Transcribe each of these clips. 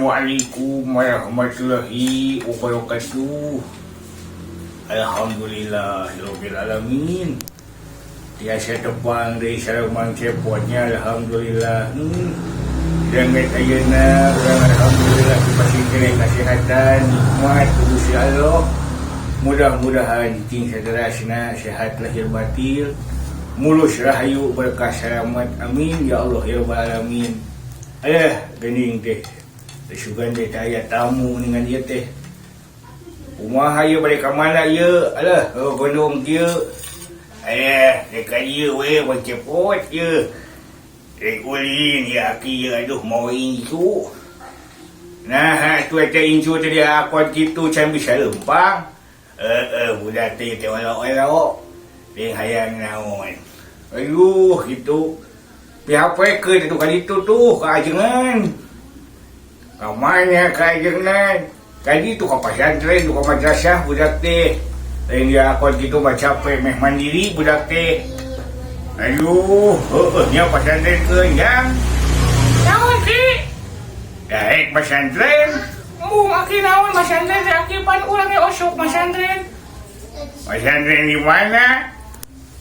Assalamualaikum warahmatullahi wabarakatuh. Alhamdulillahirabbil alamin. Tiasa tepang dari Saramang cepotnya alhamdulillah. Dengan ayeuna urang alhamdulillah dipasingkeun kesehatan, nikmat Gusti Allah. Mudah-mudahan cing saderasna sehat lahir batin, mulus rahayu berkah selamat amin ya Allah ya rabbal alamin. Gening teh sugan teh aya tamu dengan ieu teh. Kumaha ieu bade ka mana ieu? Gondong kieu. Dekat ieu we cepot ieu. Ulin ya ki aduh mau incu. Nah, tu eta incu tadi akot kitu can bisa lempang. Budak teh olo-olo. Ding hayang naon. Aduh gitu. Pihak ke itu kali itu tuh keajengan. Kamanya keajengan. Kali itu ke pesantren, itu ke madrasah budak teh. Lain dia akot gitu mah capek meh mandiri budak teh. Aduh, nya pesantren ke yang. Naon ki? Daek pesantren. Mung aki naon pesantren aki pan urang ge osok pesantren. Pesantren di mana?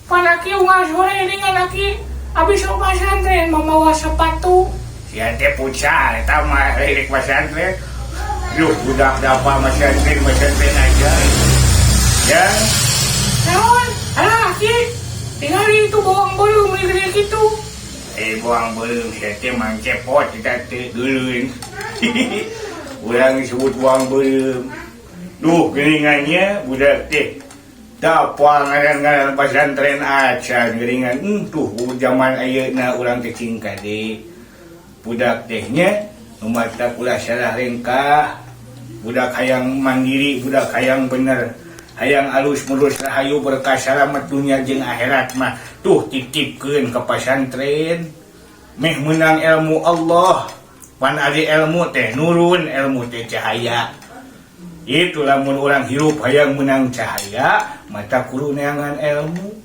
Pan aki ungas sore dengan aki abis sok pesantren mamawa sepatu. Sia teh pucal eta mah rek pesantren. Duh, budak dapa pesantren aja. Ya. Naon? Alah aki, tinggal itu bawang belum gede gitu. Buang belum sia teh mang cepot kita teh geuleuin. Urang disebut buang belum. Duh, geuningannya budak teh dapang ngaran-ngaran pesantren acan geuningan tuh zaman ayeuna urang teh cing kade. Budak tehnya numata ulah salah rengkah. Budak hayang mandiri, budak hayang bener. Hayang alus mulus rahayu berkah selamat dunia jeung akhirat mah tuh titipkeun ka pesantren. Meh menang ilmu Allah. Pan ari ilmu teh nurun, ilmu teh cahaya. Itu lamun urang hirup hayang menang cahaya, mata kudu neangan ilmu.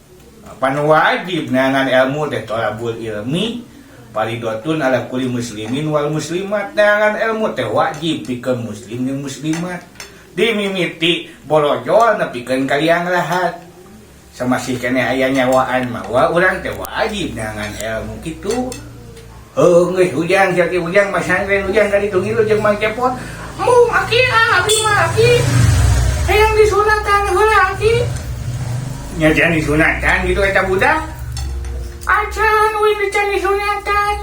Pan wajib neangan ilmu teh thalabul ilmi. Faridatun ala kulli muslimin wal muslimat. Neangan ilmu teh wajib pikeun muslim jeung muslimat. Dimimiti bolojol nepikeun kaliang lahat. Samasih keneh aya nyawaan mah urang teh wajib neangan ilmu kitu. Geus hujang jadi hujang pesantren hujang kali tu ngilu jeung mang cepot. Mung aki abi mah aki. Hayang disunatan heula aki. Nya jan disunatan gitu eta budak. Acan win dican disunatan.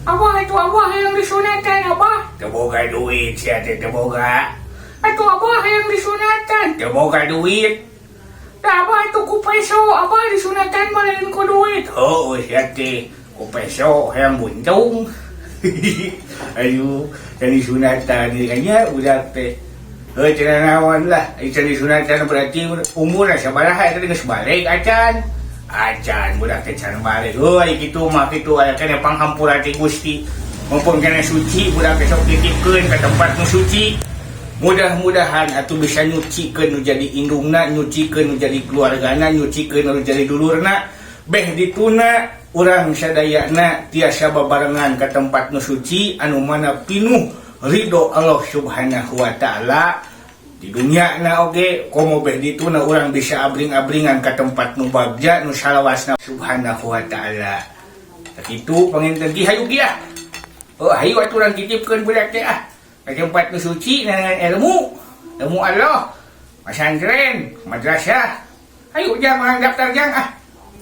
Abah itu abah hayang disunatan abah. Teu boga duit sia teh teu boga. Itu abah hayang disunatan. Teu boga duit. Da abah itu ku peso abah disunatan balikin ku duit. Heuh sia teh ku peso hayang buntung. Ayo, jadi sunatan nya budak teh. Cenah naon lah, jadi sunatan berarti umurna sabaraha eta geus balik acan. Acan budak teh can balik. Heuh kitu mah kitu aya keneh panghampura ti Gusti. Mumpung keneh suci budak teh sok titipkeun ka tempat nu suci. Mudah-mudahan atuh bisa nyucikeun nu jadi indungna, nyucikeun nu jadi keluargana, nyucikeun nu jadi dulurna. Beh dituna urang sadayana tiasa babarengan ka tempat nu suci anu mana pinuh ridho Allah Subhanahu wa taala. Di dunia na oge komo beh dituna urang bisa abring-abringan ka tempat nu bagja nu salawasna Subhanahu wa taala. Sakitu panginten ki hayu dia. Hayu atuh urang titipkeun budak teh ka tempat nu suci dengan ilmu Allah, pesantren, madrasah. Hayu jang daftar jang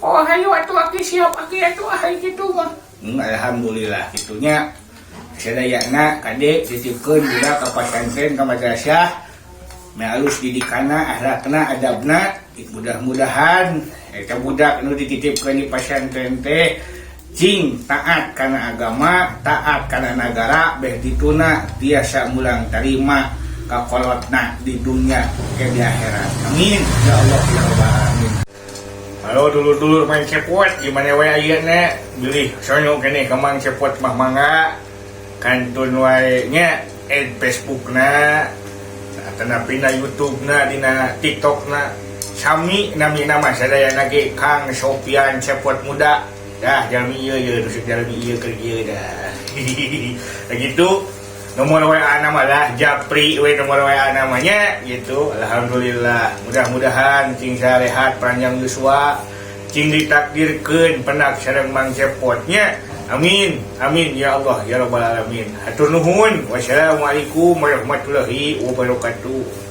Hayu atuh aki siap aki atuh hayu kitu mah. Alhamdulillah kitunya sadayana kade titipkeun budak ka pesantren ka madrasah. Alus didikana, akhlakna, adabna. Mudah-mudahan eta budak nu dititipkeun di pesantren teh cing taat kana agama, taat kana nagara, beh dituna tiasa mulang tarima kakolotna di dunia ke di akhirat. Amin ya Allah ya rabbal alamin. Halo dulur-dulur main cepot gimana wae ayeuna bilih sonyo keneh ka mang cepot mah mangga kantun wae nya Facebookna tanapi na YouTube-na dina TikTok-na sami nami nama sadayana ge Kang Sofian Cepot Muda. Dah jalmi ieu tusuk jalmi ieu keur ieu dah. Begitu Nomor WA nama lah Japri nomor WA namanya gitu. Alhamdulillah. Mudah-mudahan cing sarehat panjang yuswa, cing ditakdirkeun penak sareng Mang Cepotnya. Amin. Amin ya Allah ya rabbal alamin. Hatur nuhun. Wassalamualaikum warahmatullahi wabarakatuh.